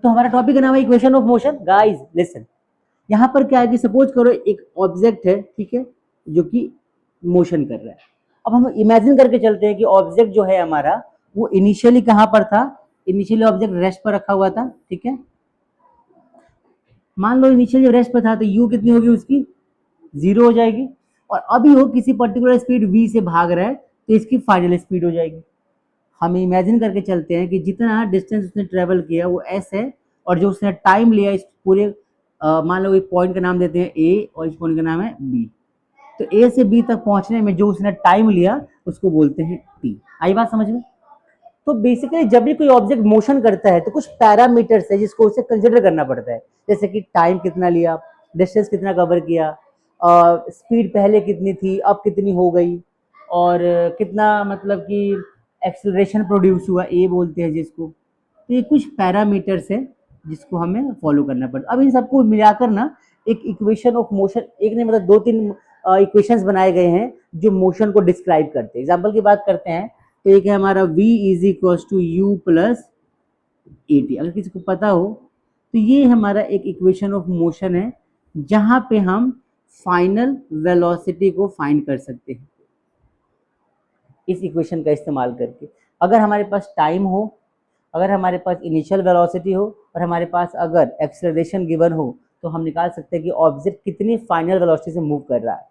तो हमारा टॉपिक का नाम है equation of motion. Guys listen, यहाँ पर क्या है कि सपोज करो एक ऑब्जेक्ट है, ठीक है, जो कि मोशन कर रहा है। अब हम इमेजिन करके चलते हैं कि ऑब्जेक्ट जो है हमारा वो इनिशियली कहाँ पर था। इनिशियली ऑब्जेक्ट रेस्ट पर रखा हुआ था, ठीक है। मान लो इनिशियली रेस्ट पर था तो यू कितनी होगी उसकी, 0 हो जाएगी। और अभी वो किसी पर्टिकुलर स्पीड v से भाग रहा है तो इसकी फाइनल स्पीड हो जाएगी। हम इमेजिन करके चलते हैं कि जितना डिस्टेंस उसने ट्रेवल किया वो s है, और जो उसने टाइम लिया इस पूरे मान लो एक पॉइंट का नाम देते हैं a और इस पॉइंट का नाम है b। तो a से b तक पहुंचने में जो उसने टाइम लिया उसको बोलते हैं t। आई बात समझ में? तो बेसिकली जब भी कोई ऑब्जेक्ट मोशन करता है तो कुछ पैरामीटर्स है जिसको उसे कंसिडर करना पड़ता है, जैसे कि टाइम कितना लिया, डिस्टेंस कितना कवर किया, स्पीड पहले कितनी थी अब कितनी हो गई, और कितना मतलब कि एक्सेलरेशन प्रोड्यूस हुआ, ये बोलते हैं जिसको। तो ये कुछ पैरामीटर्स है जिसको हमें फॉलो करना पड़ता है। अब इन सबको मिलाकर ना एक इक्वेशन ऑफ मोशन, एक नहीं मतलब 2-3 इक्वेशंस बनाए गए हैं जो मोशन को डिस्क्राइब करते हैं। एग्जाम्पल की बात करते हैं तो एक है हमारा v is equal to u plus a t. अगर किसी को पता हो तो ये हमारा एक इक्वेशन ऑफ मोशन है जहां पे हम फाइनल वेलोसिटी को फाइंड कर सकते हैं इस इक्वेशन का इस्तेमाल करके। अगर हमारे पास टाइम हो, अगर हमारे पास इनिशियल वेलोसिटी हो, और हमारे पास अगर एक्सेलरेशन गिवन हो, तो हम निकाल सकते हैं कि ऑब्जेक्ट कितनी फाइनल वेलोसिटी से मूव कर रहा है।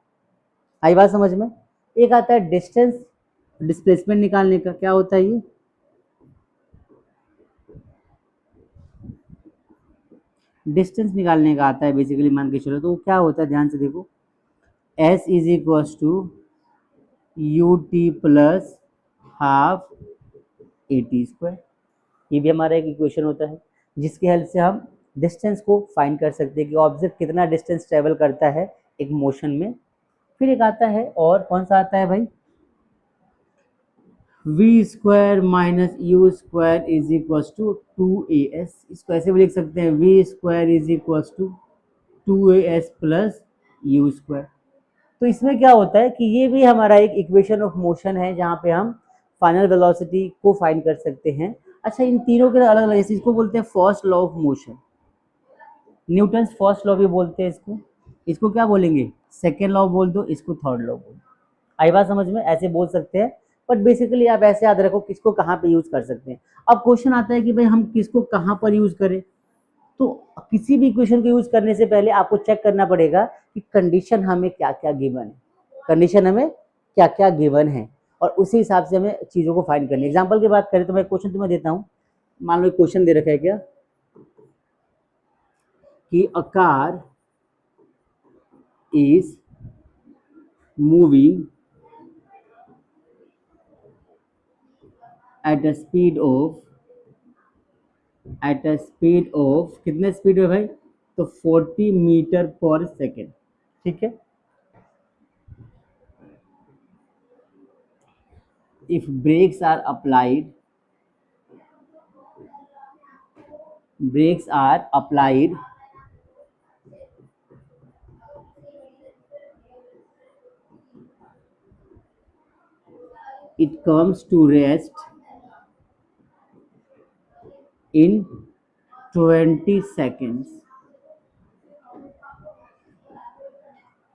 आई बात समझ में? एक आता है डिस्टेंस, डिस्प्लेसमेंट निकालने का। क्या होता है ये? डिस्टेंस निकालने का आता है बेसिकली, मान के चलो। तो क्या होता है, ध्यान से देखो, s is equal to u t plus half a t square. ये भी हमारा एक इक्वेशन होता है जिसकी हेल्प से हम डिस्टेंस को फाइंड कर सकते हैं कि ऑब्जेक्ट कितना डिस्टेंस ट्रेवल करता है एक मोशन में। फिर एक आता है, और कौन सा आता है भाई, v square minus u square is equal to 2as। इसको ऐसे भी लिख सकते हैं, v square is equal to 2as plus u square. तो इसमें क्या होता है कि ये भी हमारा एक इक्वेशन ऑफ मोशन है जहाँ पे हम फाइनल वेलोसिटी को फाइंड कर सकते हैं। अच्छा, इन तीनों के अलग अलग, जैसे इसको बोलते हैं first law of motion, Newton first law भी बोलते हैं इसको। इसको क्या बोलेंगे, सेकेंड लॉ बोल दो, इसको थर्ड लॉ बोल दो। आई बात समझ में? ऐसे बोल सकते हैं, बट बेसिकली आप ऐसे याद रखो किसको कहाँ पे यूज कर सकते हैं। अब क्वेश्चन आता है कि भाई हम किसको कहाँ पर यूज करें। तो किसी भी इक्वेशन को यूज करने से पहले आपको चेक करना पड़ेगा कि कंडीशन हमें क्या क्या गिवन है, कंडीशन हमें क्या क्या गिवन है, और उसी हिसाब से हमें चीज़ों को फाइंड करनी है। एग्जाम्पल की बात करें तो मैं क्वेश्चन तुम्हें देता हूँ। मान लो एक क्वेश्चन दे रखा है क्या कि a car is moving at a speed of कितने स्पीड है भाई, तो 40 मीटर पर सेकेंड, ठीक है। if brakes are applied it comes to rest in 20 seconds।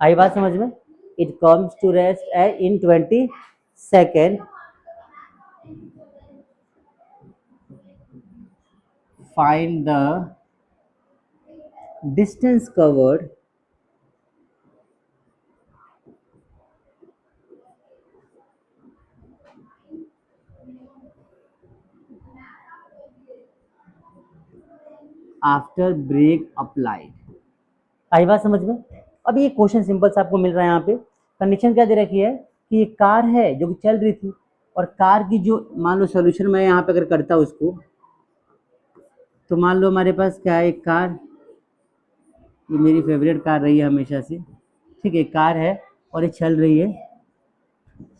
आई बात समझ में? it comes to rest in 20 seconds। find the distance covered after brake applied. आई बात समझ में? अब ये क्वेश्चन सिंपल सा आपको मिल रहा है। यहाँ पे कंडीशन क्या दे रखी है कि ये कार है जो कि चल रही थी, और कार की जो मान लो सोल्यूशन मैं यहाँ पे अगर करता हूँ उसको, तो मान लो हमारे पास क्या है, एक कार, ये मेरी फेवरेट कार रही है हमेशा से, ठीक है। कार है और ये चल रही है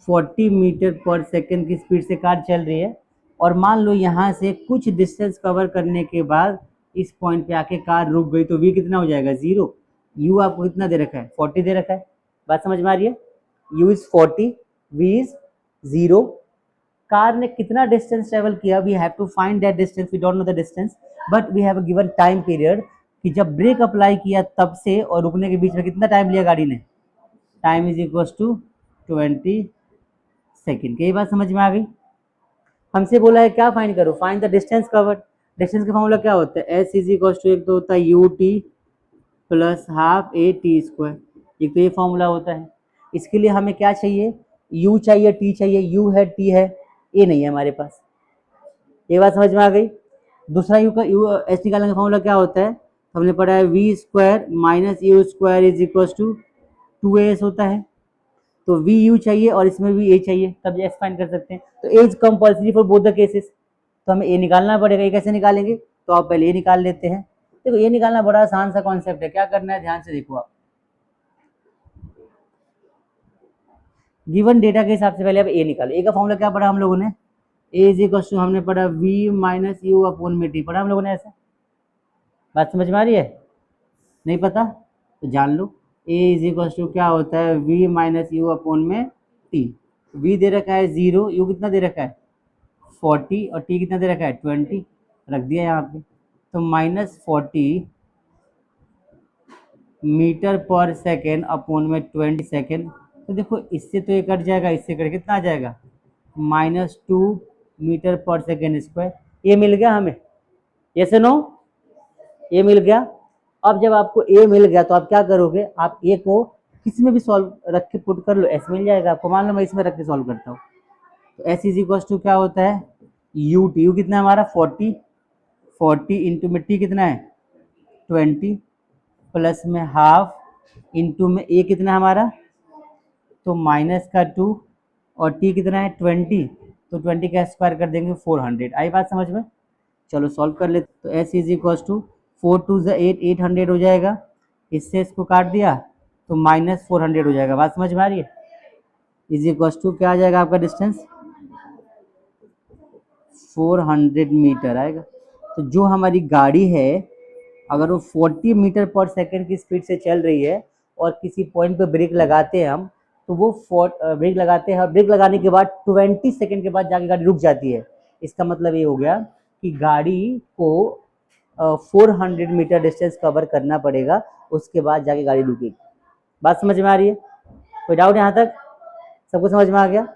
40 मीटर पर सेकेंड की स्पीड से कार चल रही है, और मान लो यहाँ से कुछ डिस्टेंस कवर करने के बाद इस पॉइंट पे आके कार रुक गई, तो v कितना हो जाएगा, 0। u आपको कितना दे रखा है, 40 दे रखा है। बात समझ में आ रही है? u is 40, v is 0। Car ने कितना डिस्टेंस ट्रेवल किया, we have to find that distance, we don't know the distance. But we have given time period कि जब ब्रेक अप्लाई किया तब से और रुकने के बीच में कितना टाइम लिया गाड़ी ने, time is equal to 20 second. यही बात समझ में आ गई। हमसे बोला है क्या फाइंड करो, find the distance covered. Distance का फॉर्मूला क्या होता है, एस इज इक्वल टू, एक तो होता है you t plus half a t square, एक तो ये फॉर्मूला होता है। इसके लिए हमें क्या चाहिए, u चाहिए, t चाहिए, u है t है, a नहीं है हमारे पास। ये बात समझ में आ गई। दूसरा u का s निकालने का फॉर्मूला क्या होता है, हमने पढ़ा है v square minus u square is equal to 2as होता है। तो वी यू चाहिए और इसमें भी ए चाहिए, तब एस फाइंड कर सकते हैं। तो A is compulsory for both the cases, तो हमें ए निकालना पड़ेगा। ये कैसे निकालेंगे, तो आप पहले ए निकाल लेते हैं। देखो ये निकालना बड़ा आसान सा कॉन्सेप्ट है, क्या करना है ध्यान से देखो आप। गिवन डेटा के हिसाब से पहले आप ए निकालो। ए का फॉर्मूला क्या पढ़ा हम लोगों ने, ए इज इक्वल टू, हमने पढ़ा वी माइनस यू अपॉन में टी, पढ़ा हम लोगों ने ऐसा। बात समझ में आ रही है, नहीं पता तो जान लो। ए इज इक्वल टू क्या होता है, वी माइनस यू अपॉन में टी। वी दे रखा है 0, यू कितना दे रखा है 40 और टी कितना दे रखा है 20, रख दिया यहाँ पे। तो -40 मीटर पर सेकेंड अपॉन में 20 सेकेंड। तो देखो इससे तो ये कट जाएगा, इससे कट कितना आ जाएगा -2 मीटर पर सेकेंड स्क्वायर। ये मिल गया हमें, ये से नो, ये मिल गया। अब जब आपको ए मिल गया तो आप क्या करोगे, आप ए को किसी में भी सॉल्व रख के पुट कर लो, एस मिल जाएगा आपको। मान लो मैं इसमें रख के सॉल्व करता हूँ, तो एस इज इक्वल टू क्या होता है, यू टी, यू कितना है हमारा 40 इंटू में टी कितना है 20 प्लस में हाफ इंटू में ए कितना है हमारा, तो माइनस का 2 और टी कितना है 20, तो 20 का स्क्वायर कर देंगे 400। आई बात समझ में, चलो सॉल्व कर लेते। तो s is equal to 4 twos 8, 800 हो जाएगा, इससे इसको काट दिया तो -400 हो जाएगा। बात समझ में आ रही है। इज इक्वल टू क्या आ जाएगा आपका डिस्टेंस 400 मीटर आएगा। तो जो हमारी गाड़ी है अगर वो 40 मीटर पर सेकेंड की स्पीड से चल रही है और किसी पॉइंट पे ब्रेक लगाते हैं हम, तो वो ब्रेक लगाते हैं, ब्रेक लगाने के बाद 20 सेकेंड के बाद जाके गाड़ी रुक जाती है। इसका मतलब ये हो गया कि गाड़ी को 400 मीटर डिस्टेंस कवर करना पड़ेगा, उसके बाद जाके गाड़ी रुकेगी। बात समझ में आ रही है, कोई डाउट यहाँ तक, सबको समझ में आ गया।